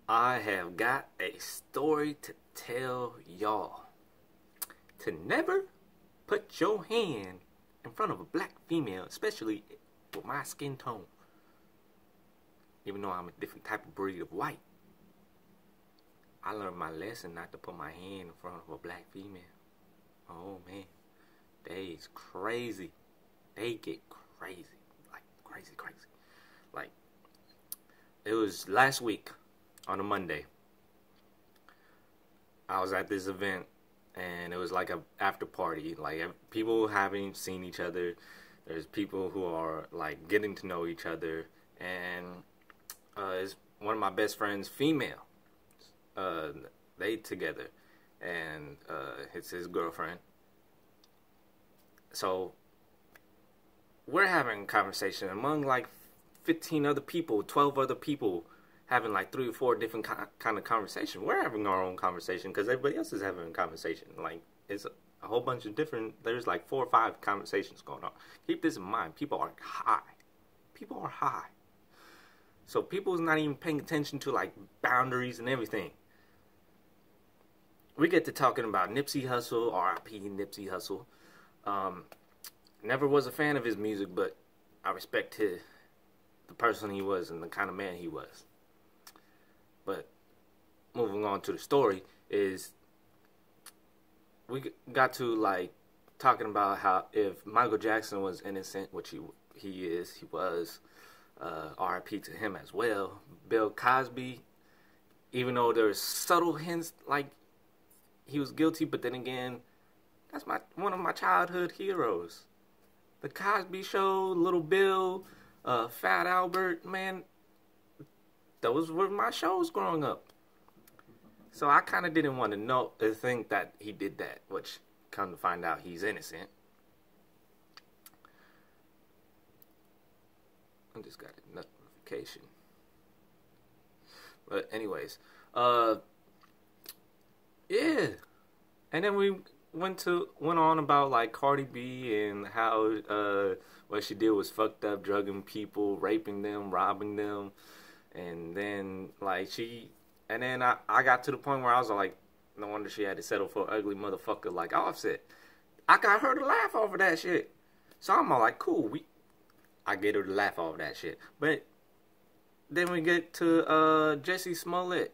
I have got a story to tell y'all. To never put your hand in front of a black female, especially with my skin tone. Even though I'm a different type of breed of white. I learned my lesson not to put my hand in front of a black female. Oh man, they's crazy. They get crazy. Like crazy. Like, it was last week on a Monday. I was at this event and it was like a after party. Like people haven't seen each other. There's people who are like getting to know each other, and it's one of my best friends, female. They together, and it's his girlfriend. So we're having a conversation among like 15 other people, 12 other people, having like 3 or 4 different kind of conversation. We're having our own conversation because everybody else is having a conversation. Like, it's a whole bunch of different, there's like 4 or 5 conversations going on. Keep this in mind. People are high. People are high. So people's not even paying attention to like boundaries and everything. We get to talking about Nipsey Hussle, R.I.P. Nipsey Hussle. Never was a fan of his music, but I respect the person he was and the kind of man he was. But moving on to the story is we got to like talking about how if Michael Jackson was innocent, which he was, R.I.P. to him as well. Bill Cosby, even though there's subtle hints like he was guilty, but then again, that's one of my childhood heroes. The Cosby Show, Little Bill, Fat Albert, man, those were my shows growing up. So I kind of didn't want to think that he did that, which come to find out he's innocent. I just got a notification. But anyways, yeah. And then we went on about like Cardi B and how what she did was fucked up, drugging people, raping them, robbing them. And then like I got to the point where I was like, no wonder she had to settle for an ugly motherfucker like Offset. I got her to laugh over that shit. So I'm all like, cool, I get her to laugh over that shit. But then we get to Jussie Smollett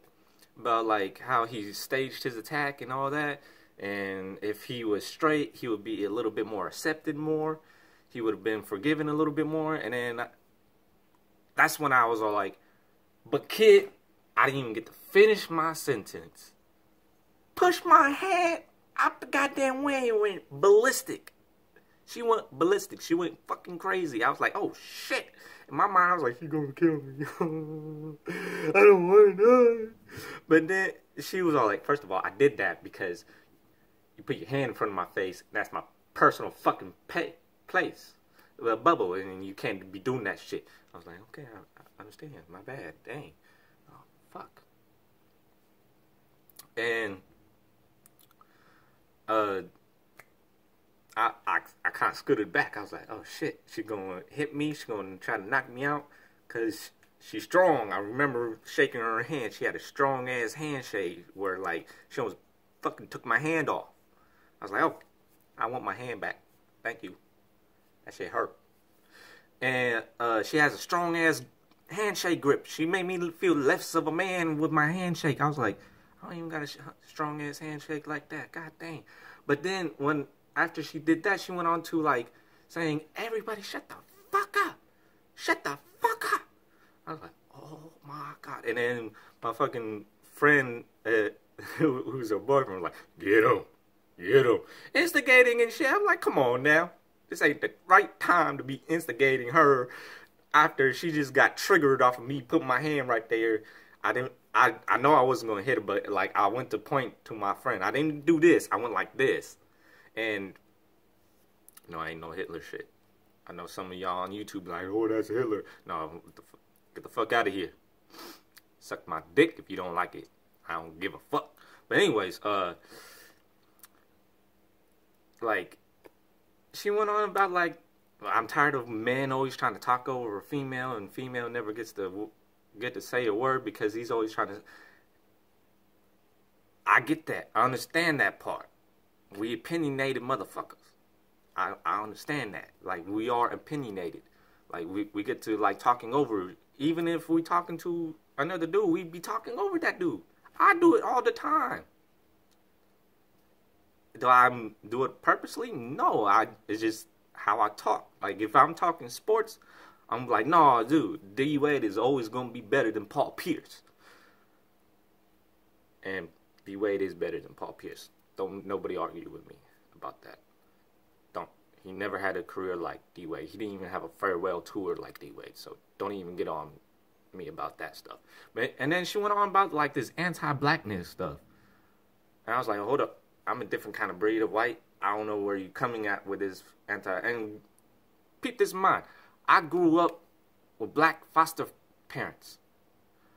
about like how he staged his attack and all that. And if he was straight, he would be a little bit more accepted more. He would have been forgiven a little bit more. And then that's when I was all like, but kid, I didn't even get to finish my sentence. Push my hand out the goddamn way and went ballistic. She went ballistic. She went fucking crazy. I was like, oh shit. In my mind, I was like, she's gonna kill me. I don't want to die. But then she was all like, first of all, I did that because you put your hand in front of my face. And that's my personal fucking place. A bubble. And you can't be doing that shit. I was like, okay, I understand. My bad. Dang. Oh, fuck. And I kind of scooted back. I was like, oh shit, she gonna hit me. She gonna try to knock me out because she's strong. I remember shaking her hand. She had a strong ass handshake where like she almost fucking took my hand off. I was like, oh, I want my hand back. Thank you. That shit hurt. And she has a strong ass handshake grip. She made me feel less of a man with my handshake. I was like, I don't even got a strong ass handshake like that. God dang. But then after she did that, she went on to like saying, everybody shut the fuck up. Shut the fuck up. I was like, oh my God. And then my fucking friend, who's her boyfriend, was like, get him. Get him. Instigating and shit. I'm like, come on now. This ain't the right time to be instigating her after she just got triggered off of me putting my hand right there. I know I wasn't going to hit her, but like I went to point to my friend. I didn't do this. I went like this. And no, I ain't no Hitler shit. I know some of y'all on YouTube like, oh, that's Hitler. No, get the fuck out of here. Suck my dick if you don't like it. I don't give a fuck. But anyways, like, she went on about like, I'm tired of men always trying to talk over a female, and female never gets to get to say a word because he's always trying to. I get that. I understand that part. We opinionated motherfuckers. I understand that. Like, we are opinionated. Like, we get to, like, talking over. Even if we talking to another dude, we be talking over that dude. I do it all the time. Do I do it purposely? No. It's just how I talk. Like, if I'm talking sports, I'm like, no, dude, D Wade is always going to be better than Paul Pierce. And D Wade is better than Paul Pierce. Don't nobody argue with me about that. Don't. He never had a career like D Wade. He didn't even have a farewell tour like D Wade. So don't even get on me about that stuff. And then she went on about like this anti-blackness stuff. And I was like, hold up. I'm a different kind of breed of white. I don't know where you're coming at with this and keep this in mind. I grew up with black foster parents.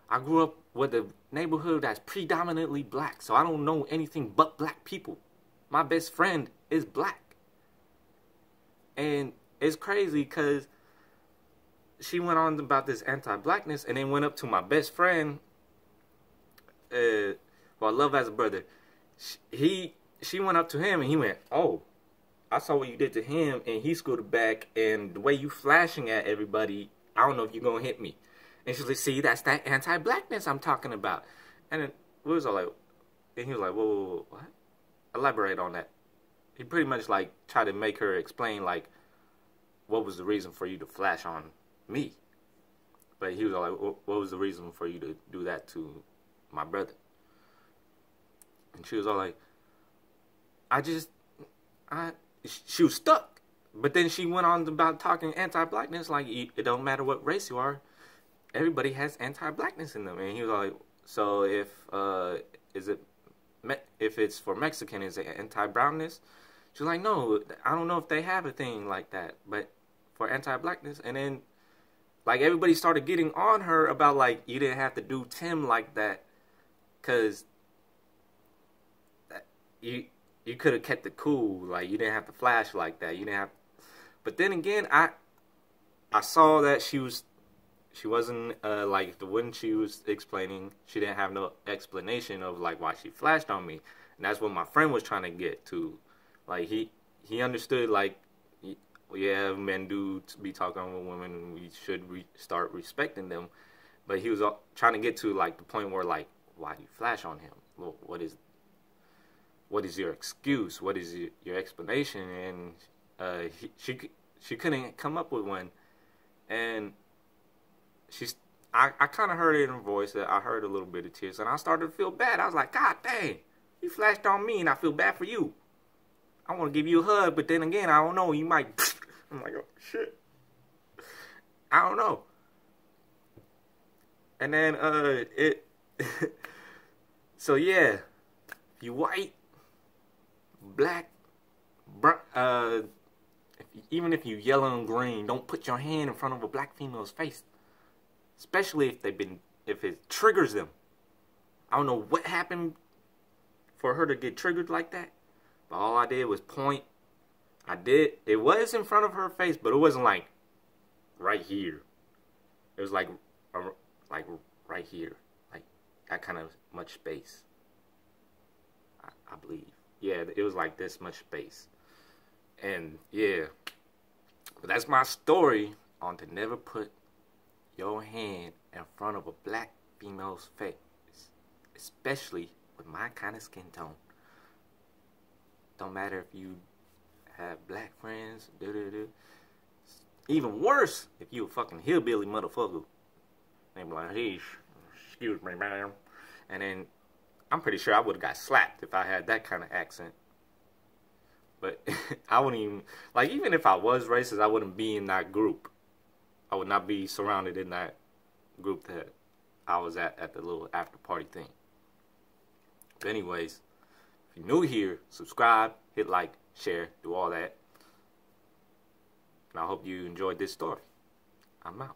I grew up with a neighborhood that's predominantly black, so I don't know anything but black people. My best friend is black. And it's crazy because she went on about this anti-blackness and then went up to my best friend, who I love as a brother. She went up to him and he went, oh, I saw what you did to him, and he scooted back, and the way you flashing at everybody, I don't know if you're going to hit me. And she's like, see, that's that anti-blackness I'm talking about. And then we was all like, and he was like, whoa, what? Elaborate on that. He pretty much like tried to make her explain like what was the reason for you to flash on me. But he was all like, what was the reason for you to do that to my brother? And she was all like, she was stuck. But then she went on about talking anti-blackness, like it don't matter what race you are, everybody has anti-blackness in them. And he was like, so if it's for Mexican, is it anti-brownness? She was like, no, I don't know if they have a thing like that, but for anti-blackness. And then like everybody started getting on her about like you didn't have to do Tim like that, cause you could have kept it cool, like you didn't have to flash like that. You didn't have. But then again, I saw that she wasn't like when she was explaining, she didn't have no explanation of like why she flashed on me, and that's what my friend was trying to get to. Like he understood like, yeah, men do be talking with women, and we should start respecting them, but he was trying to get to like the point where like, why do you flash on him? Well, what is your excuse? What is your explanation? And she couldn't come up with one, and I kind of heard it in her voice. I heard a little bit of tears, and I started to feel bad. I was like, God dang, you flashed on me, and I feel bad for you. I want to give you a hug, but then again, I don't know. You might. I'm like, oh shit. I don't know. And then so yeah, if you white, black, brown, even if you yellow and green, don't put your hand in front of a black female's face. Especially if it triggers them. I don't know what happened for her to get triggered like that. But all I did was point. It was in front of her face, but it wasn't like right here. It was like right here. Like that kind of much space. I believe. Yeah, it was like this much space. And yeah. But that's my story on to never put your hand in front of a black female's face, especially with my kind of skin tone. Don't matter if you have black friends, Even worse, if you a fucking hillbilly motherfucker. They be like, hey, excuse me, ma'am. And then, I'm pretty sure I would have got slapped if I had that kind of accent. But, I wouldn't even, like, even if I was racist, I wouldn't be in that group. I would not be surrounded in that group that I was at the little after party thing. But anyways, if you're new here, subscribe, hit like, share, do all that. And I hope you enjoyed this story. I'm out.